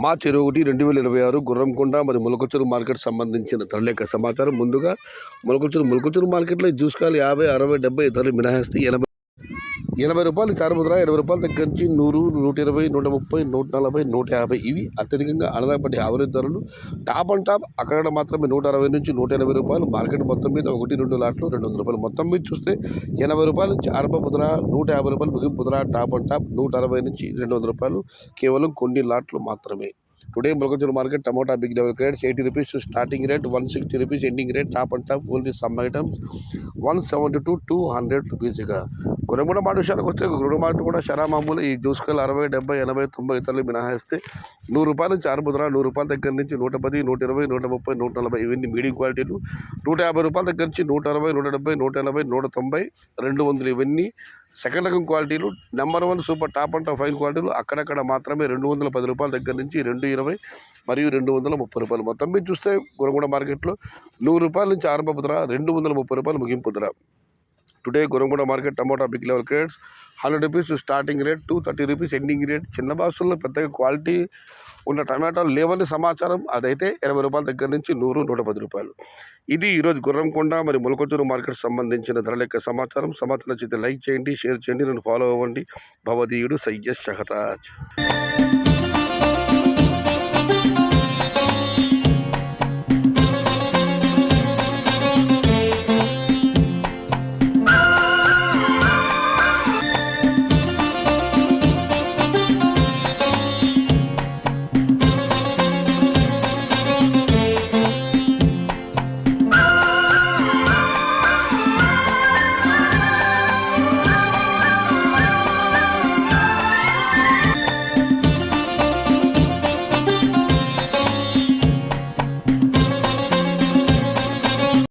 మార్చి 21, 2026 గుర్రంకొండ మరియు మొలకచెరువు మార్కెట్ సంబంధించిన ధరలేఖ సమాచారం. ముందుగా మొలకచెరువు మార్కెట్లో జ్యూస్ కాయలు 50, 60, 70 ధరలు మినహాయిస్తే 80 రూపాయలు చారుముద్ర, 80 రూపాయల దగ్గర నుంచి 100, 120, 130, 140, 150 ఇవి అత్యధికంగా అనదాపటి యావరేజ్ ధరలు. టాప్ అండ్ టాప్ అక్కడ మాత్రమే 160 నుంచి 180 రూపాయలు. మార్కెట్ మొత్తం మీద 1-2 లాట్లు 200 రూపాయలు. మొత్తం మీద చూస్తే 80 రూపాయల నుంచి ఆరంభ ముద్ర, 150 రూపాయలు ముగింపు ముద్ర. టాప్ అండ్ టాప్ 160 నుంచి 200 రూపాయలు. కేవలం కొన్ని లాట్లు మాత్రమే. Today Molakacheruvu market tomato big level grades 80 rupees starting rate, 160 rupees ending rate. Top and top only some items 170 to 200 rupees. ఇక గుణగుణ మాట విషయానికి వస్తే గుణ మాట కూడా శరా మామూలు. ఈ జ్యూస్ కాయలు 60, 70, 80, 90 ఇతరులు మినహాయిస్తే 100 రూపాయల నుంచి ఆరంభ ధర, 100 రూపాయల దగ్గర నుంచి 110, 120, 130, 140 ఇవన్నీ మీడియం క్వాలిటీలు. 150 రూపాయల దగ్గర నుంచి 160, 170, 180, 190, 200 ఇవన్నీ సెకండ్ రకం క్వాలిటీలు. Number 1 super top and top fine క్వాలిటీలు అక్కడక్కడ మాత్రమే 210 రూపాయల దగ్గర నుంచి 220 మరియు 230 రూపాయలు. మొత్తం మీద చూస్తే గుణగుణ మార్కెట్లో 100 రూపాయల నుంచి ఆరంభ ధర, 230 రూపాయలు ముగింపు ధర. టుడే గుణగుణ market tomato big level grades 100 rupees starting rate, 230 rupees ending rate. చిన్న బాక్సుల్లో పెద్దగా క్వాలిటీ ఉన్న టమాటాలు లేవని సమాచారం. అదైతే 80 రూపాయల దగ్గర నుంచి 100, 110 రూపాయలు. ఇది ఈరోజు గుర్రంకొండ మరియు మొలకచెరువు మార్కెట్ సంబంధించిన ధర లెక్క సమాచారం. సమాచారం నచ్చితే లైక్ చేయండి, షేర్ చేయండి, నన్ను ఫాలో అవ్వండి. భవదీయుడు సయ్యద్ షహతాజ్.